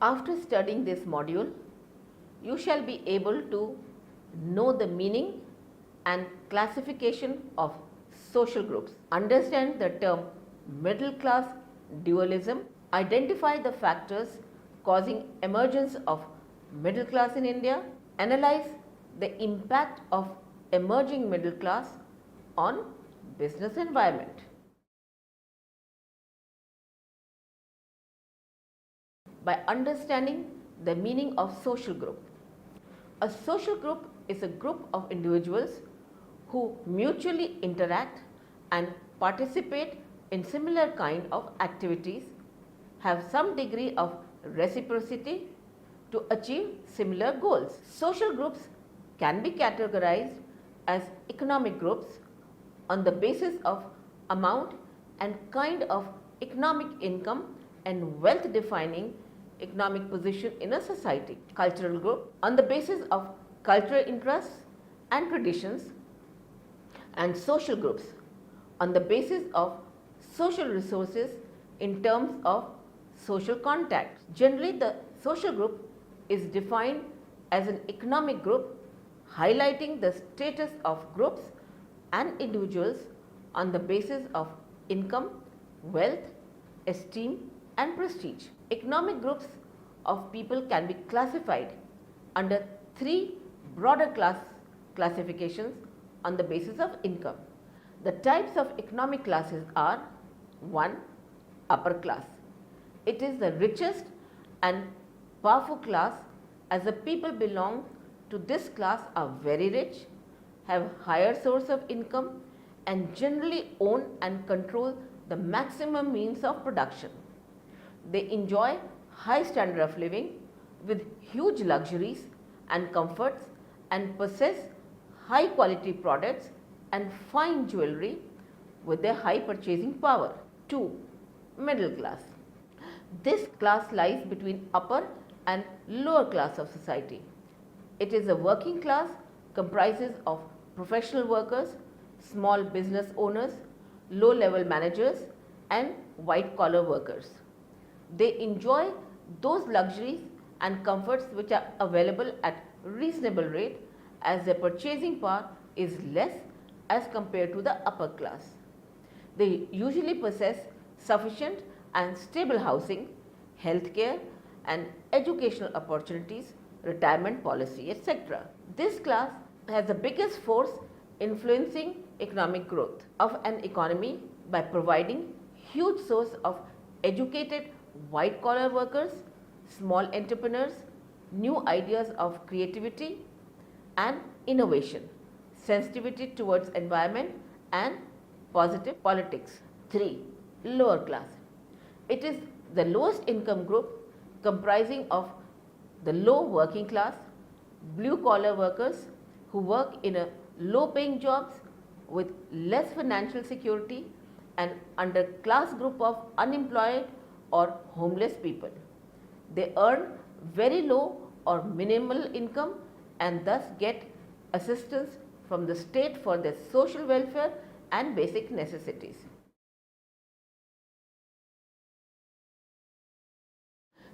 After studying this module, you shall be able to know the meaning and classification of social groups, understand the term middle class dualism, identify the factors causing emergence of middle class in India, analyze the impact of emerging middle class on business environment. By understanding the meaning of social group. A social group is a group of individuals who mutually interact and participate in similar kind of activities, have some degree of reciprocity to achieve similar goals. Social groups can be categorized as economic groups on the basis of amount and kind of economic income and wealth defining economic position in a society. Cultural group on the basis of cultural interests and traditions, and social groups on the basis of social resources in terms of social contact. Generally, the social group is defined as an economic group highlighting the status of groups and individuals on the basis of income, wealth, esteem and prestige. Economic groups of people can be classified under three broader classifications on the basis of income. The types of economic classes are: 1. Upper class. It is the richest and powerful class, as the people belong to this class are very rich, have higher source of income and generally own and control the maximum means of production. They enjoy high standard of living with huge luxuries and comforts and possess high quality products and fine jewelry with their high purchasing power. 2. Middle class. This class lies between upper and lower class of society. It is a working class, comprises of professional workers, small business owners, low level managers and white collar workers. They enjoy those luxuries and comforts which are available at reasonable rate, as their purchasing power is less as compared to the upper class. They usually possess sufficient and stable housing, healthcare and educational opportunities, retirement policy, etc. This class has the biggest force influencing economic growth of an economy by providing huge source of educated white collar workers, small entrepreneurs, new ideas of creativity and innovation, sensitivity towards environment and positive politics. 3. Lower class. It is the lowest income group comprising of the low working class, blue collar workers who work in a low paying jobs with less financial security and under class group of unemployed or homeless people. They earn very low or minimal income and thus get assistance from the state for their social welfare and basic necessities.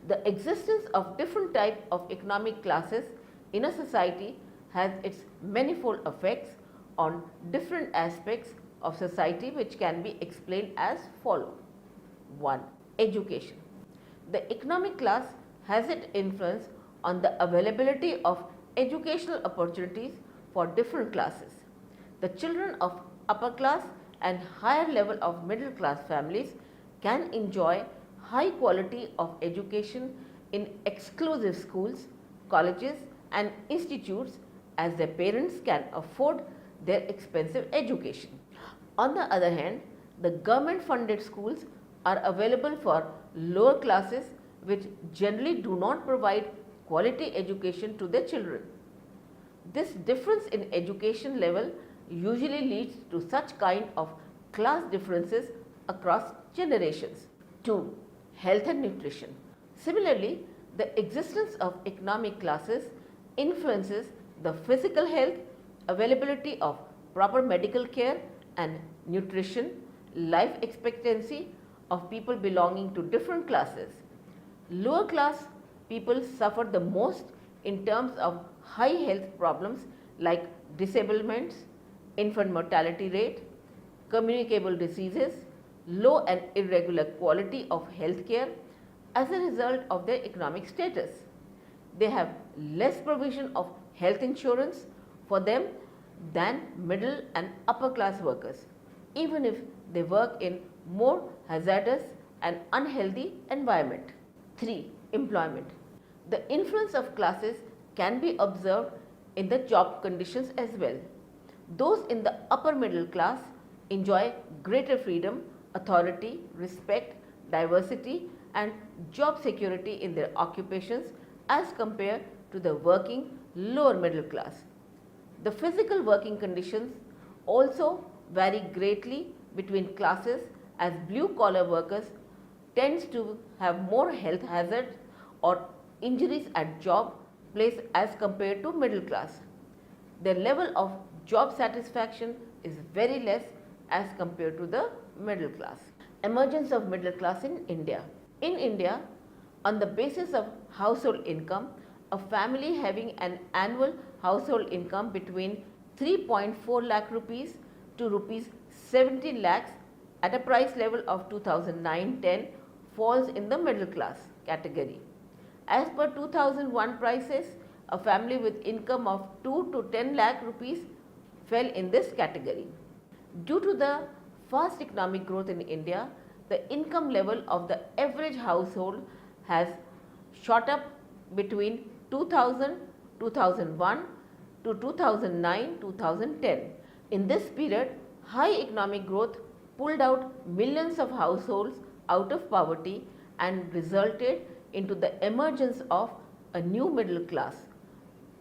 The existence of different types of economic classes in a society has its manifold effects on different aspects of society, which can be explained as follows. 1. Education. The economic class has its influence on the availability of educational opportunities for different classes. The children of upper class and higher level of middle class families can enjoy high quality of education in exclusive schools, colleges and institutes, as their parents can afford their expensive education. On the other hand, the government funded schools are available for lower classes which generally do not provide quality education to their children. This difference in education level usually leads to such kind of class differences across generations. 2. Health and nutrition. Similarly, the existence of economic classes influences the physical health, availability of proper medical care and nutrition, life expectancy of people belonging to different classes. Lower class people suffer the most in terms of high health problems like disablements, infant mortality rate, communicable diseases, low and irregular quality of health care as a result of their economic status. They have less provision of health insurance for them than middle and upper class workers, even if they work in more hazardous and unhealthy environment. 3. Employment. The influence of classes can be observed in the job conditions as well. Those in the upper middle class enjoy greater freedom, authority, respect, diversity and job security in their occupations as compared to the working lower middle class. The physical working conditions also vary greatly between classes, as blue collar workers tends to have more health hazards or injuries at job place as compared to middle class. Their level of job satisfaction is very less as compared to the middle class. Emergence of middle class in India. In India, on the basis of household income, a family having an annual household income between 3.4 lakh rupees to rupees 70 lakhs at a price level of 2009-10 falls in the middle class category. As per 2001 prices, a family with income of 2 to 10 lakh rupees fell in this category. Due to the fast economic growth in India, the income level of the average household has shot up between 2000-2001 to 2009-2010. In this period, high economic growth pulled out millions of households out of poverty and resulted into the emergence of a new middle class,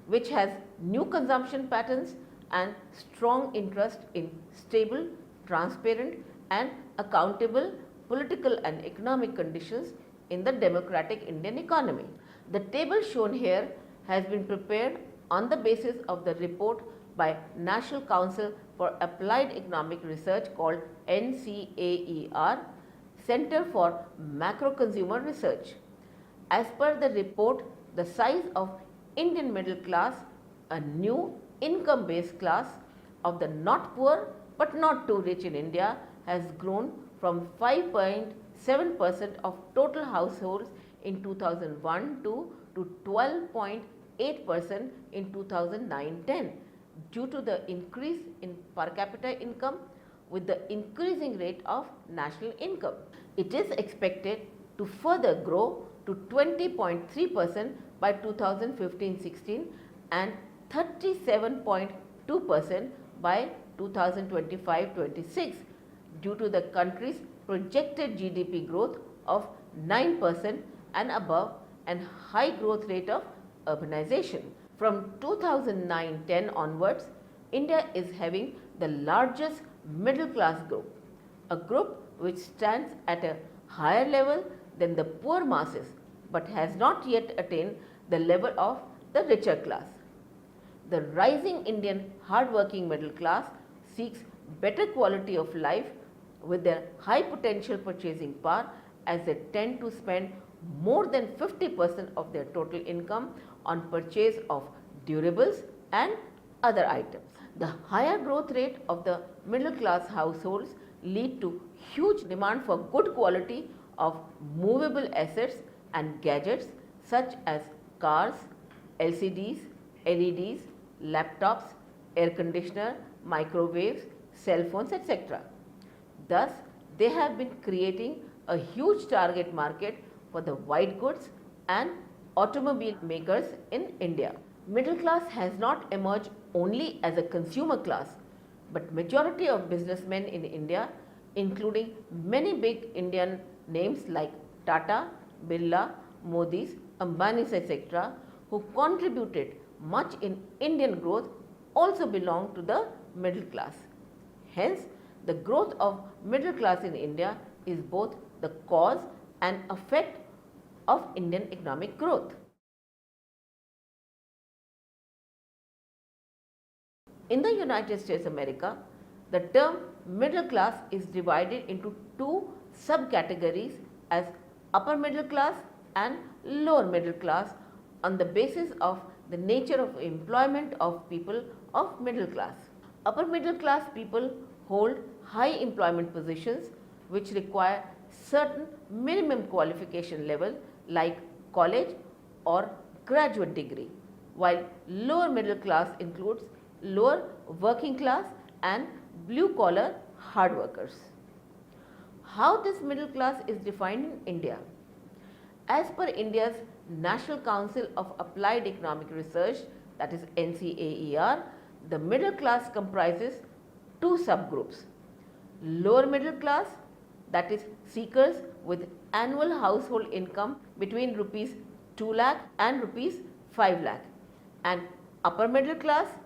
which has new consumption patterns and strong interest in stable, transparent and accountable political and economic conditions in the democratic Indian economy. The table shown here has been prepared on the basis of the report by National Council for Applied Economic Research called NCAER, Center for Macro Consumer Research. As per the report, the size of Indian middle class, a new income based class of the not poor but not too rich in India, has grown from 5.7% of total households in 2001 to 12.8% in 2009-10 due to the increase in per capita income with the increasing rate of national income. It is expected to further grow to 20.3% by 2015-16 and 37.2% by 2025-26 due to the country's projected GDP growth of 9% and above and high growth rate of urbanization. From 2009-10 onwards, India is having the largest middle class group, a group which stands at a higher level than the poor masses but has not yet attained the level of the richer class. The rising Indian hard-working middle class seeks better quality of life with their high potential purchasing power, as they tend to spend more than 50% of their total income on purchase of durables and other items. The higher growth rate of the middle class households lead to huge demand for good quality of movable assets and gadgets such as cars, LCDs, LEDs, laptops, air conditioner, microwaves, cell phones, etc. Thus, they have been creating a huge target market for the white goods and automobile makers in India. Middle class has not emerged only as a consumer class, but majority of businessmen in India, including many big Indian names like Tata, Birla, Modi's, Ambani's, etc., who contributed much in Indian growth, also belong to the middle class. Hence, the growth of middle class in India is both the cause and effect of Indian economic growth. In the United States of America, the term middle class is divided into two subcategories as upper middle class and lower middle class on the basis of the nature of employment of people of middle class. Upper middle class people hold high employment positions which require certain minimum qualification level like college or graduate degree, while lower middle class includes lower working class and blue collar hard workers. How this middle class is defined in India? As per India's National Council of Applied Economic Research, that is NCAER, the middle class comprises two subgroups: lower middle class, that is seekers with annual household income between rupees 2 lakh and rupees 5 lakh, and upper middle class,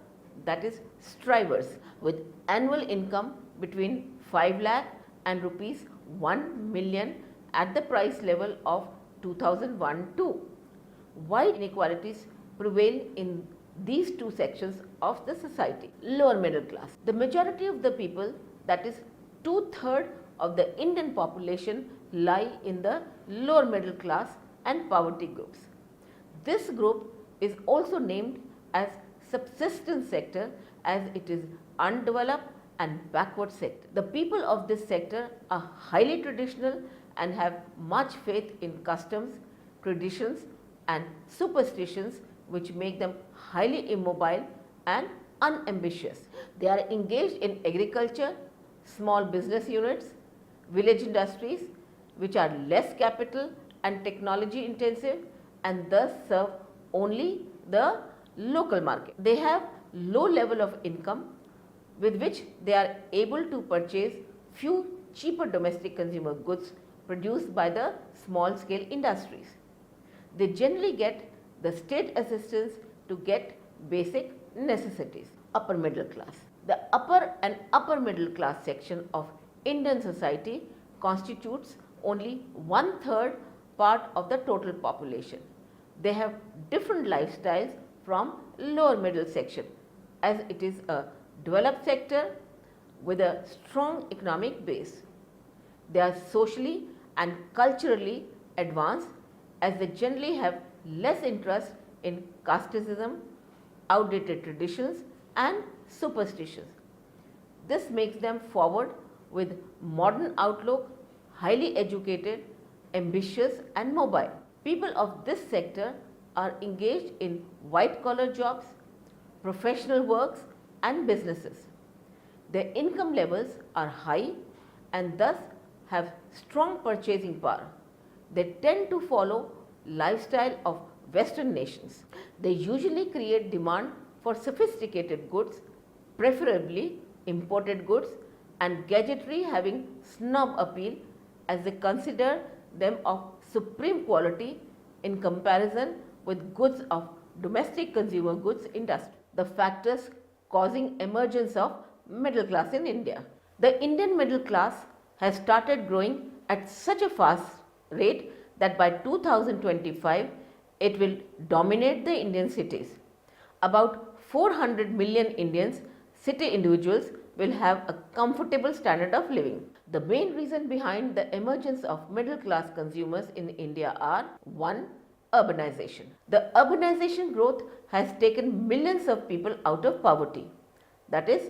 that is strivers with annual income between 5 lakh and rupees 1 million at the price level of 2001-2. Why inequalities prevail in these two sections of the society? Lower middle class. The majority of the people, that is 2/3 of the Indian population, lie in the lower middle class and poverty groups. This group is also named as subsistence sector as it is undeveloped and backward sector. The people of this sector are highly traditional and have much faith in customs, traditions and superstitions which make them highly immobile and unambitious. They are engaged in agriculture, small business units, village industries which are less capital and technology intensive and thus serve only the local market. They have low level of income with which they are able to purchase few cheaper domestic consumer goods produced by the small scale industries. They generally get the state assistance to get basic necessities. Upper middle class. The upper and upper middle class section of Indian society constitutes only 1/3 part of the total population. They have different lifestyles from lower middle section as it is a developed sector with a strong economic base. They are socially and culturally advanced as they generally have less interest in casteism, outdated traditions and superstitions. This makes them forward with modern outlook, highly educated, ambitious and mobile. People of this sector are engaged in white collar jobs, professional works and businesses. Their income levels are high and thus have strong purchasing power. They tend to follow lifestyle of Western nations. They usually create demand for sophisticated goods, preferably imported goods and gadgetry having snob appeal as they consider them of supreme quality in comparison with goods of domestic consumer goods industry. The factors causing emergence of middle class in India. The Indian middle class has started growing at such a fast rate that by 2025 it will dominate the Indian cities. About 400 million Indians, city individuals, will have a comfortable standard of living. The main reason behind the emergence of middle class consumers in India are: 1. Urbanization. The urbanization growth has taken millions of people out of poverty, that is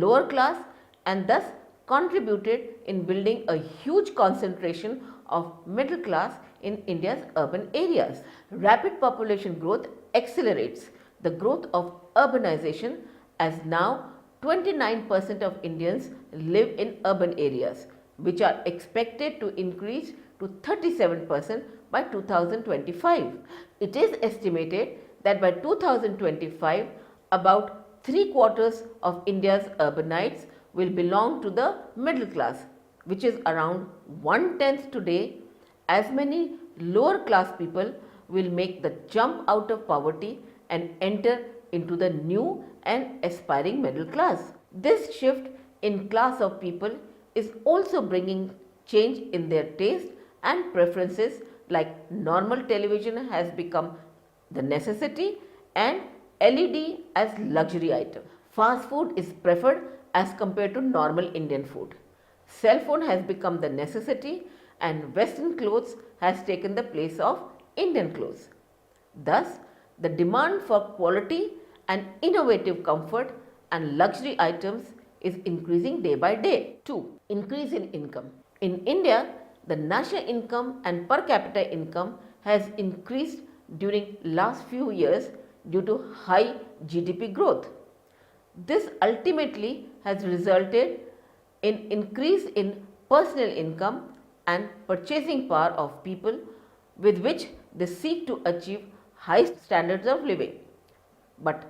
lower class, and thus contributed in building a huge concentration of middle class in India's urban areas. Rapid population growth accelerates the growth of urbanization as now 29% of Indians live in urban areas, which are expected to increase to 37% by 2025. It is estimated that by 2025, about 3/4 of India's urbanites will belong to the middle class, which is around 1/10 today. As many lower class people will make the jump out of poverty and enter into the new and aspiring middle class. This shift in class of people is also bringing change in their taste and preferences, like normal television has become the necessity and LED as luxury item. Fast food is preferred as compared to normal Indian food. Cell phone has become the necessity and Western clothes has taken the place of Indian clothes. Thus, the demand for quality and innovative comfort and luxury items is increasing day by day. 2. Increase in income. In India, the national income and per capita income has increased during last few years due to high GDP growth. This ultimately has resulted in increase in personal income and purchasing power of people, with which they seek to achieve high standards of living. But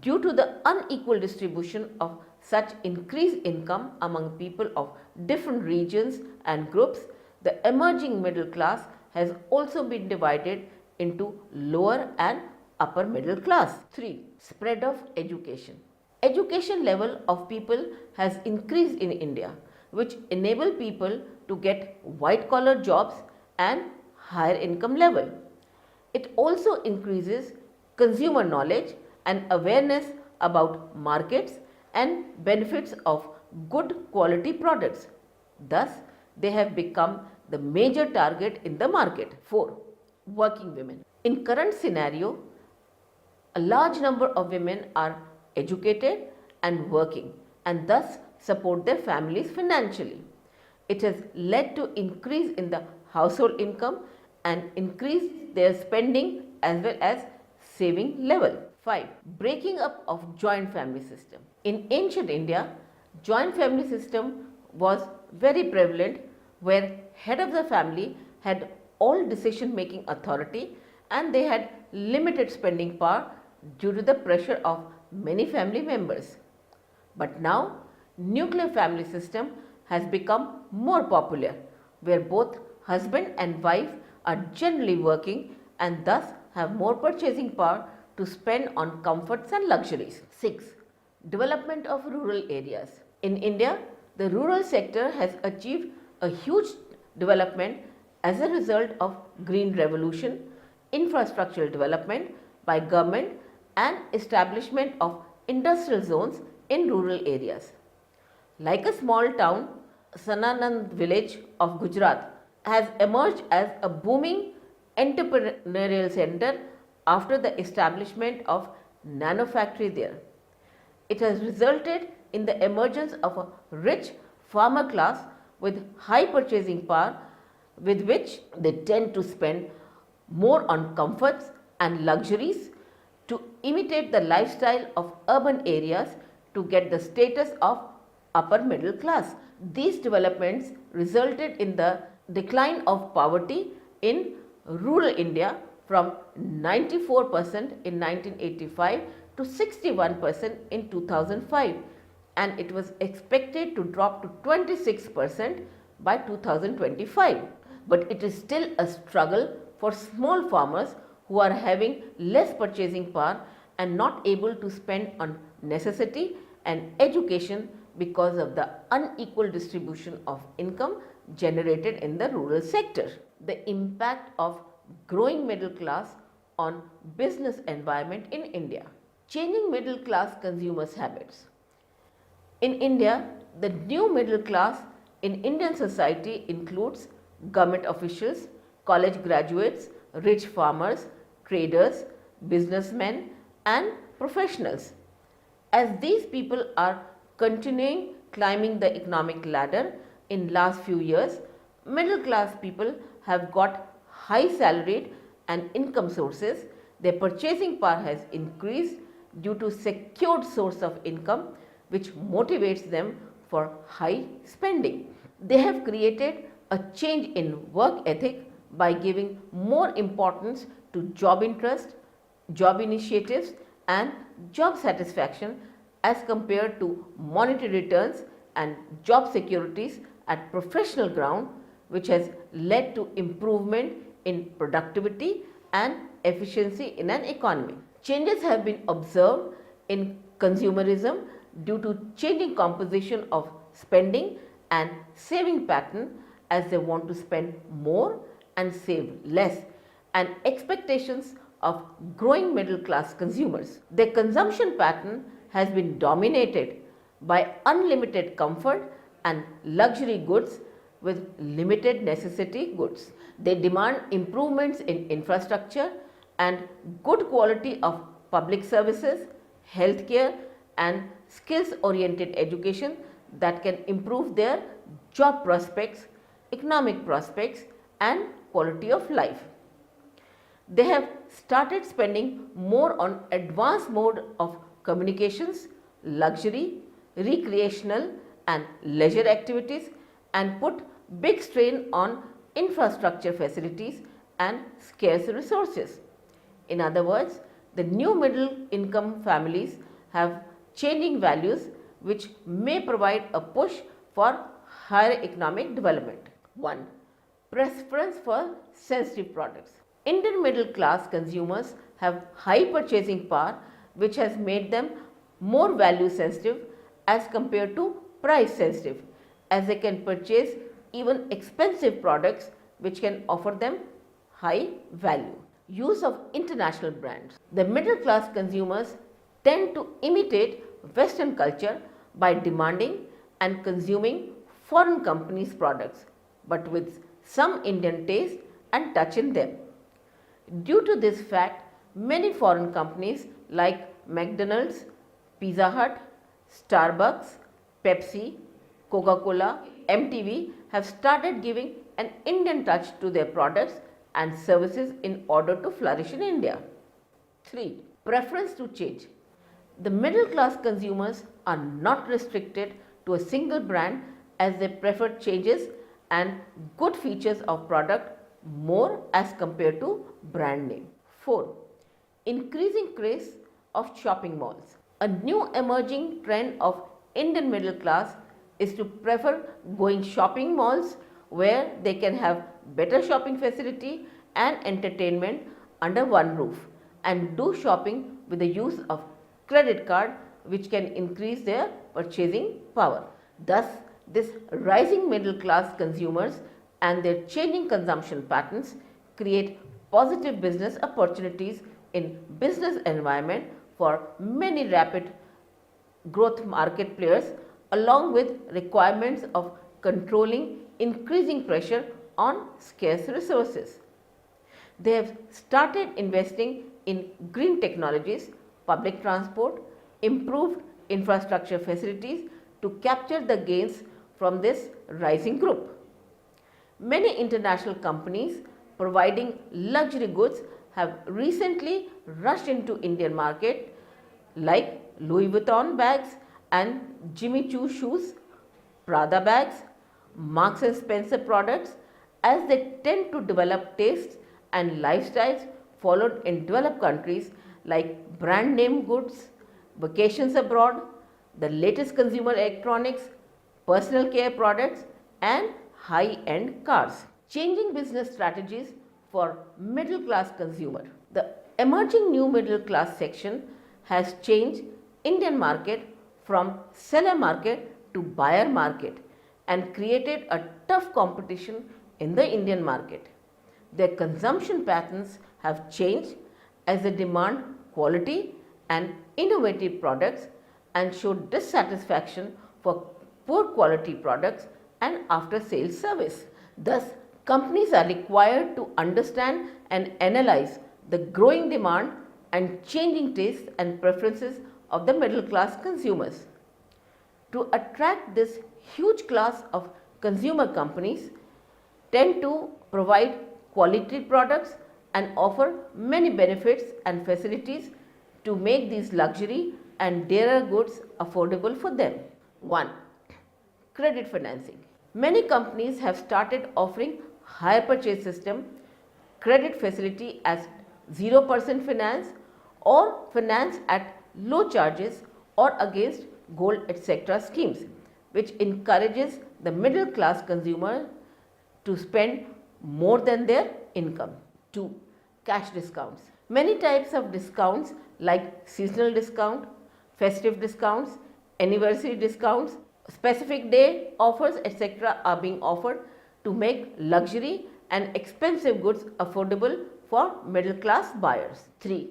due to the unequal distribution of such increased income among people of different regions and groups, the emerging middle class has also been divided into lower and upper middle class. 3. Spread of education. Education level of people has increased in India, which enable people to get white collar jobs and higher income level. It also increases consumer knowledge and awareness about markets and benefits of good quality products. Thus, they have become the major target in the market. 4. Working women. In current scenario, a large number of women are educated and working and thus support their families financially. It has led to increase in the household income and increase their spending as well as saving level. 5. Breaking up of joint family system. In ancient India, joint family system was very prevalent, where head of the family had all decision making authority and they had limited spending power due to the pressure of many family members. But now, nuclear family system has become more popular, where both husband and wife are generally working and thus have more purchasing power to spend on comforts and luxuries. 6. Development of rural areas. In India, the rural sector has achieved a huge development as a result of green revolution, infrastructural development by government and establishment of industrial zones in rural areas. Like a small town, Sananand village of Gujarat has emerged as a booming entrepreneurial center after the establishment of nano factory there. It has resulted in the emergence of a rich farmer class with high purchasing power, with which they tend to spend more on comforts and luxuries to imitate the lifestyle of urban areas to get the status of upper middle class. These developments resulted in the decline of poverty in rural India from 94% in 1985 to 61% in 2005, and it was expected to drop to 26% by 2025. But it is still a struggle for small farmers who are having less purchasing power and not able to spend on necessity and education because of the unequal distribution of income generated in the rural sector. The impact of growing middle class on business environment in India. Changing middle class consumers' habits. In India, the new middle class in Indian society includes government officials, college graduates, rich farmers, traders, businessmen and professionals. As these people are continuing climbing the economic ladder in last few years, middle class people have got high salaried and income sources. Their purchasing power has increased due to secured source of income, which motivates them for high spending. They have created a change in work ethic by giving more importance to job interest, job initiatives and job satisfaction as compared to monetary returns and job securities at professional ground, which has led to improvement in productivity and efficiency in an economy. Changes have been observed in consumerism due to changing composition of spending and saving pattern, as they want to spend more and save less, and expectations of growing middle class consumers. Their consumption pattern has been dominated by unlimited comfort and luxury goods with limited necessity goods. They demand improvements in infrastructure and good quality of public services, healthcare and skills oriented education that can improve their job prospects, economic prospects and quality of life. They have started spending more on advanced mode of communications, luxury, recreational and leisure activities and put big strain on infrastructure facilities and scarce resources. In other words, the new middle income families have changing values which may provide a push for higher economic development. 1. Preference for sensitive products. Indian middle class consumers have high purchasing power which has made them more value sensitive as compared to price sensitive, as they can purchase even expensive products which can offer them high value. Use of international brands. The middle class consumers tend to imitate Western culture by demanding and consuming foreign companies' products, but with some Indian taste and touch in them. Due to this fact, many foreign companies like McDonald's, Pizza Hut, Starbucks, Pepsi, Coca-Cola, MTV have started giving an Indian touch to their products and services in order to flourish in India. 3. Preference to change. The middle class consumers are not restricted to a single brand as they prefer changes and good features of product more as compared to brand name. 4. Increasing craze of shopping malls. A new emerging trend of Indian middle class is to prefer going shopping malls where they can have better shopping facility and entertainment under one roof and do shopping with the use of credit card which can increase their purchasing power. Thus, this rising middle class consumers and their changing consumption patterns create positive business opportunities in business environment for many rapid growth market players along with requirements of controlling increasing pressure on scarce resources. They have started investing in green technologies, public transport, improved infrastructure facilities to capture the gains from this rising group. Many international companies providing luxury goods have recently rushed into Indian market like Louis Vuitton bags and Jimmy Choo shoes, Prada bags, Marks and Spencer products as they tend to develop tastes and lifestyles followed in developed countries like brand name goods, vacations abroad, the latest consumer electronics, personal care products and high-end cars. Changing business strategies for middle class consumer. The emerging new middle class section has changed Indian market from seller market to buyer market and created a tough competition in the Indian market. Their consumption patterns have changed as they demand quality and innovative products and show dissatisfaction for poor quality products and after sales service. Thus, companies are required to understand and analyze the growing demand and changing tastes and preferences of the middle class consumers. To attract this huge class of consumer companies tend to provide quality products and offer many benefits and facilities to make these luxury and dearer goods affordable for them. 1. Credit financing. Many companies have started offering hire purchase system, credit facility as 0% finance or finance at low charges or against gold etc. schemes, which encourages the middle class consumer to spend more than their income. 2. Cash discounts. Many types of discounts like seasonal discount, festive discounts, anniversary discounts, specific day offers etc. are being offered to make luxury and expensive goods affordable for middle class buyers. 3.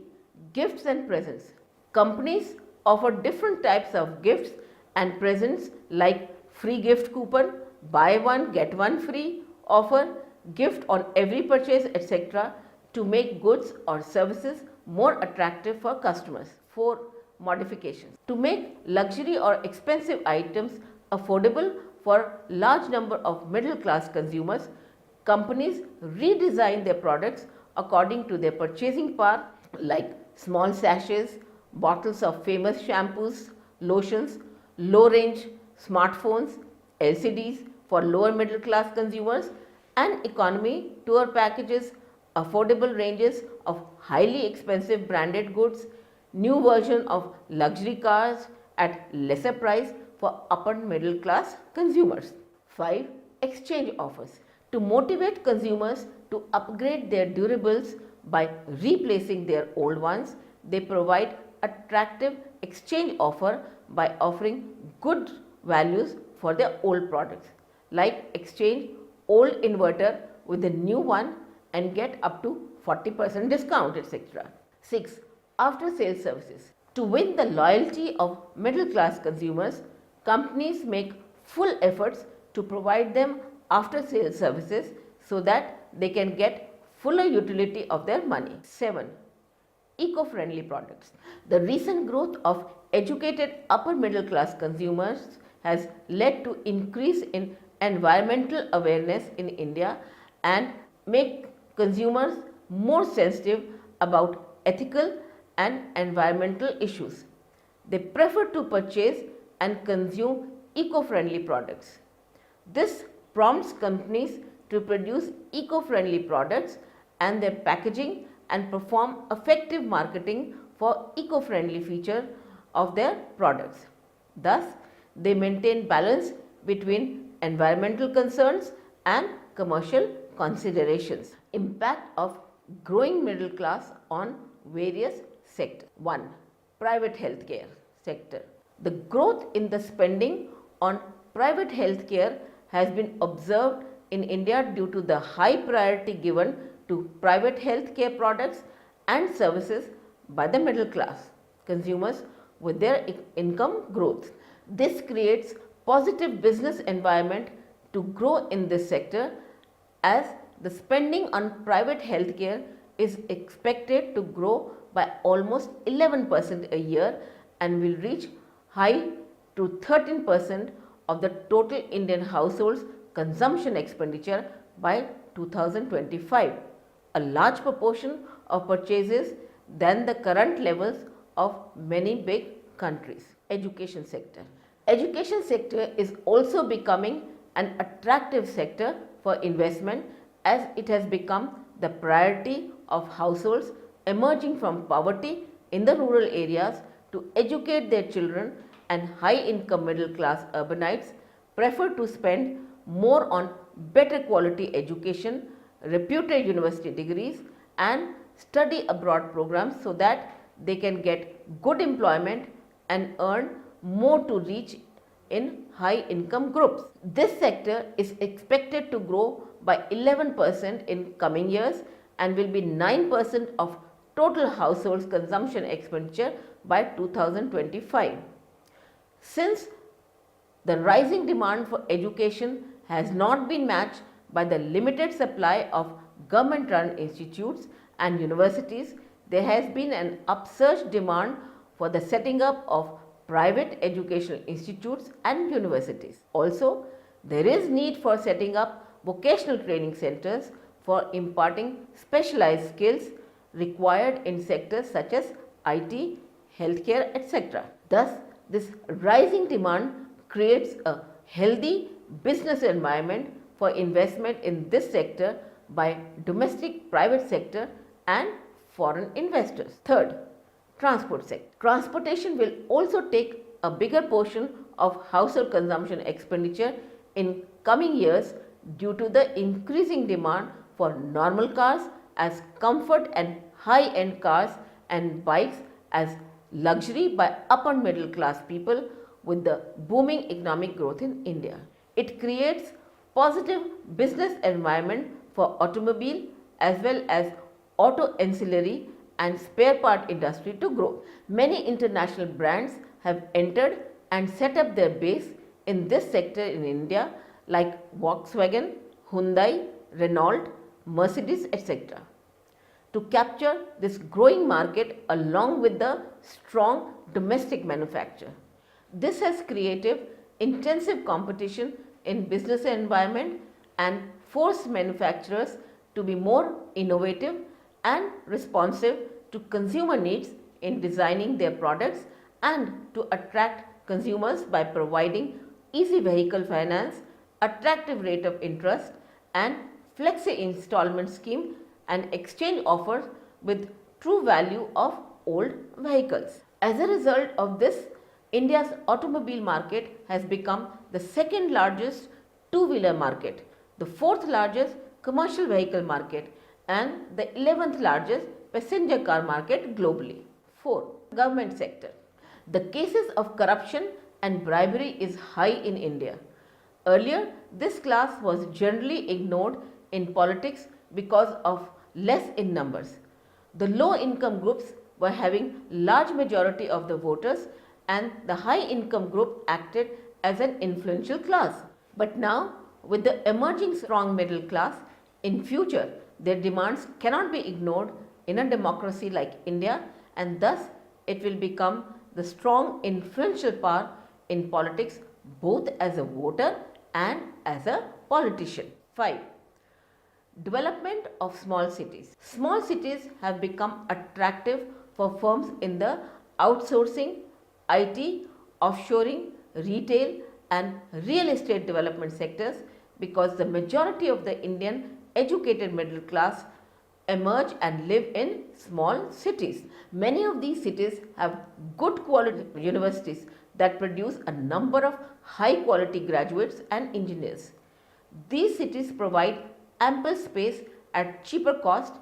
Gifts and presents. Companies offer different types of gifts and presents like free gift coupon, buy one get one free offer, gift on every purchase, etc. to make goods or services more attractive for customers. 4. Modifications. To make luxury or expensive items affordable for large number of middle class consumers, companies redesign their products according to their purchasing power, like small sachets, bottles of famous shampoos, lotions, low range smartphones, LCDs for lower middle class consumers, and economy tour packages, affordable ranges of highly expensive branded goods, new version of luxury cars at lesser price for upper middle class consumers. 5. Exchange offers. To motivate consumers to upgrade their durables by replacing their old ones, they provide attractive exchange offer by offering good values for their old products, like exchange old inverter with a new one and get up to 40% discount, etc. 6. After sales services. To win the loyalty of middle class consumers, companies make full efforts to provide them after sales services so that they can get fuller utility of their money. 7. Eco-friendly products. The recent growth of educated upper middle class consumers has led to increase in environmental awareness in India and make consumers more sensitive about ethical and environmental issues. They prefer to purchase and consume eco-friendly products. This prompts companies to produce eco-friendly products and their packaging and perform effective marketing for eco-friendly feature of their products. Thus, they maintain balance between environmental concerns and commercial considerations. Impact of growing middle class on various sectors. 1. Private healthcare sector. The growth in the spending on private healthcare has been observed in India due to the high priority given to private healthcare products and services by the middle class consumers with their income growth. This creates positive business environment to grow in this sector, as the spending on private healthcare is expected to grow by almost 11% a year and will reach high to 13% of the total Indian households consumption expenditure by 2025, a large proportion of purchases than the current levels of many big countries. Education sector. Education sector is also becoming an attractive sector for investment, as it has become the priority of households emerging from poverty in the rural areas to educate their children, and high income middle class urbanites prefer to spend more on better quality education, reputed university degrees and study abroad programs so that they can get good employment and earn more to reach in high income groups. This sector is expected to grow by 11% in coming years and will be 9% of total households consumption expenditure by 2025. Since the rising demand for education has not been matched by the limited supply of government run institutes and universities, there has been an upsurge demand for the setting up of private educational institutes and universities. Also, there is need for setting up vocational training centers for imparting specialized skills required in sectors such as IT, healthcare, etc. Thus, this rising demand creates a healthy business environment for investment in this sector by domestic private sector and foreign investors. Third, transport sector. Transportation will also take a bigger portion of household consumption expenditure in coming years due to the increasing demand for normal cars as comfort and high-end cars and bikes as luxury by upper middle class people with the booming economic growth in India. It creates positive business environment for automobile as well as auto ancillary and spare part industry to grow. Many international brands have entered and set up their base in this sector in India, like Volkswagen, Hyundai, Renault, Mercedes, etc. to capture this growing market along with the strong domestic manufacture. This has created intensive competition in business environment and forced manufacturers to be more innovative and responsive to consumer needs in designing their products and to attract consumers by providing easy vehicle finance, attractive rate of interest and flexi installment scheme and exchange offers with true value of old vehicles. As a result of this, India's automobile market has become the second largest two-wheeler market, the fourth largest commercial vehicle market and the 11th largest passenger car market globally. 4. Government sector. The cases of corruption and bribery is high in India. Earlier, this class was generally ignored in politics because of less in numbers. The low income groups were having large majority of the voters and the high income group acted as an influential class. But now with the emerging strong middle class, in future their demands cannot be ignored in a democracy like India and thus it will become the strong influential power in politics both as a voter and as a politician. 5. Development of small cities. Small cities have become attractive for firms in the outsourcing, IT, offshoring, retail and real estate development sectors because the majority of the Indian educated middle class emerge and live in small cities. Many of these cities have good quality universities that produce a number of high quality graduates and engineers. These cities provide ample space at cheaper cost,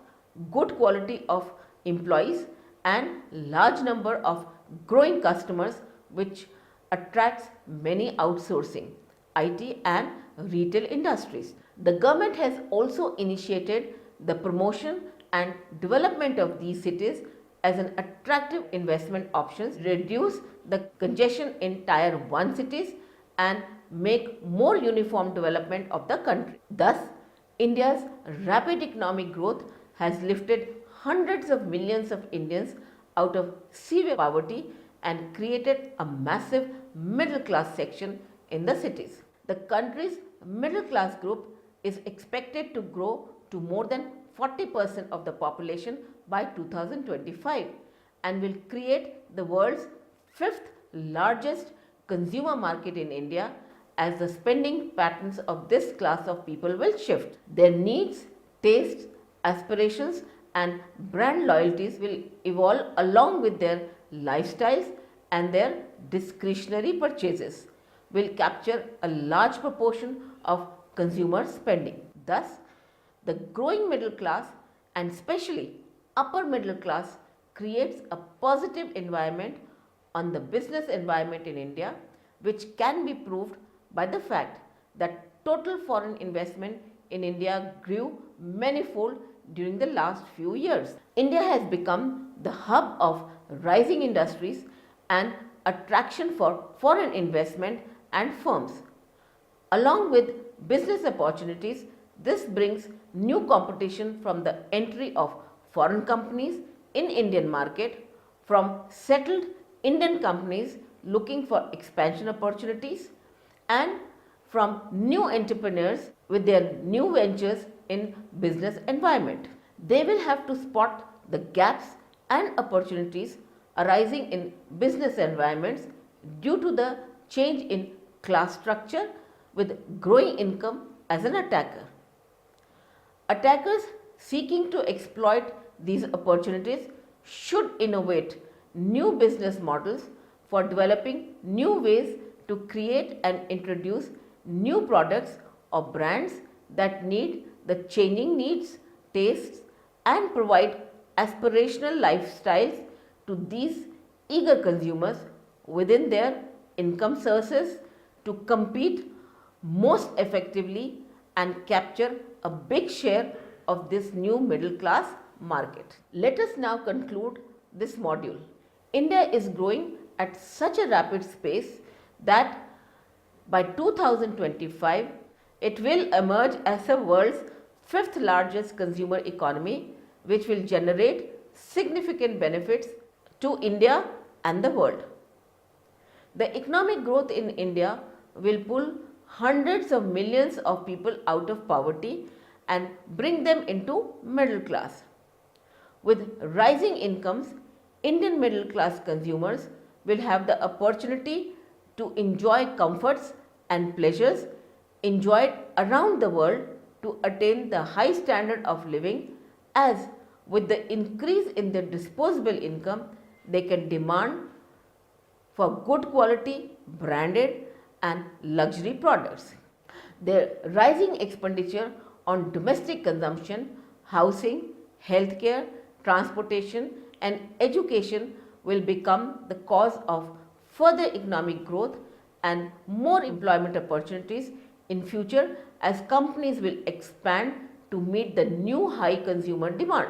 good quality of employees and large number of growing customers which attracts many outsourcing, IT and retail industries. The government has also initiated the promotion and development of these cities as an attractive investment options, reduce the congestion in tier 1 cities and make more uniform development of the country. Thus, India's rapid economic growth has lifted hundreds of millions of Indians out of severe poverty and created a massive middle class section in the cities. The country's middle class group is expected to grow to more than 40% of the population by 2025 and will create the world's fifth largest consumer market in India as the spending patterns of this class of people will shift. Their needs, tastes, aspirations and brand loyalties will evolve along with their lifestyles and their discretionary purchases will capture a large proportion of consumer spending. Thus, the growing middle class and especially upper middle class creates a positive environment on the business environment in India, which can be proved by the fact that total foreign investment in India grew manifold during the last few years. India has become the hub of rising industries and attraction for foreign investment and firms. Along with business opportunities, this brings new competition from the entry of foreign companies in Indian market, from settled Indian companies looking for expansion opportunities and from new entrepreneurs with their new ventures in business environment. They will have to spot the gaps and opportunities arising in business environments due to the change in class structure with growing income as an attacker. Attackers seeking to exploit these opportunities should innovate new business models for developing new ways to create and introduce new products or brands that meet the changing needs, tastes and provide aspirational lifestyles to these eager consumers within their income sources to compete most effectively and capture a big share of this new middle class market. Let us now conclude this module. India is growing at such a rapid pace that by 2025 It will emerge as the world's fifth largest consumer economy, which will generate significant benefits to India and the world. The economic growth in India will pull hundreds of millions of people out of poverty and bring them into middle class. With rising incomes, Indian middle class consumers will have the opportunity to enjoy comforts and pleasures enjoyed around the world to attain the high standard of living, as with the increase in their disposable income they can demand for good quality, branded and luxury products. Their rising expenditure on domestic consumption, housing, healthcare, transportation and education will become the cause of further economic growth and more employment opportunities in future, as companies will expand to meet the new high consumer demand.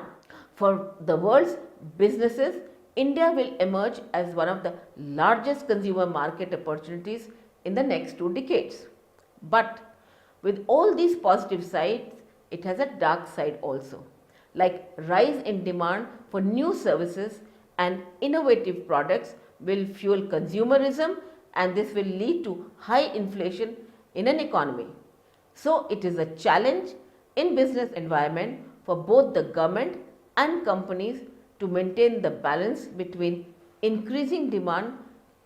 For the world's businesses, India will emerge as one of the largest consumer market opportunities in the next 2 decades. But with all these positive sides, it has a dark side also, like rise in demand for new services and innovative products will fuel consumerism, and this will lead to high inflation in an economy. So it is a challenge in business environment for both the government and companies to maintain the balance between increasing demand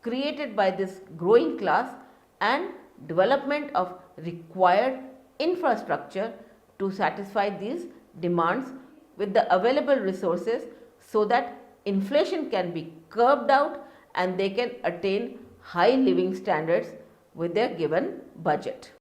created by this growing class and development of required infrastructure to satisfy these demands with the available resources, so that inflation can be curbed out and they can attain high living standards with their given budget.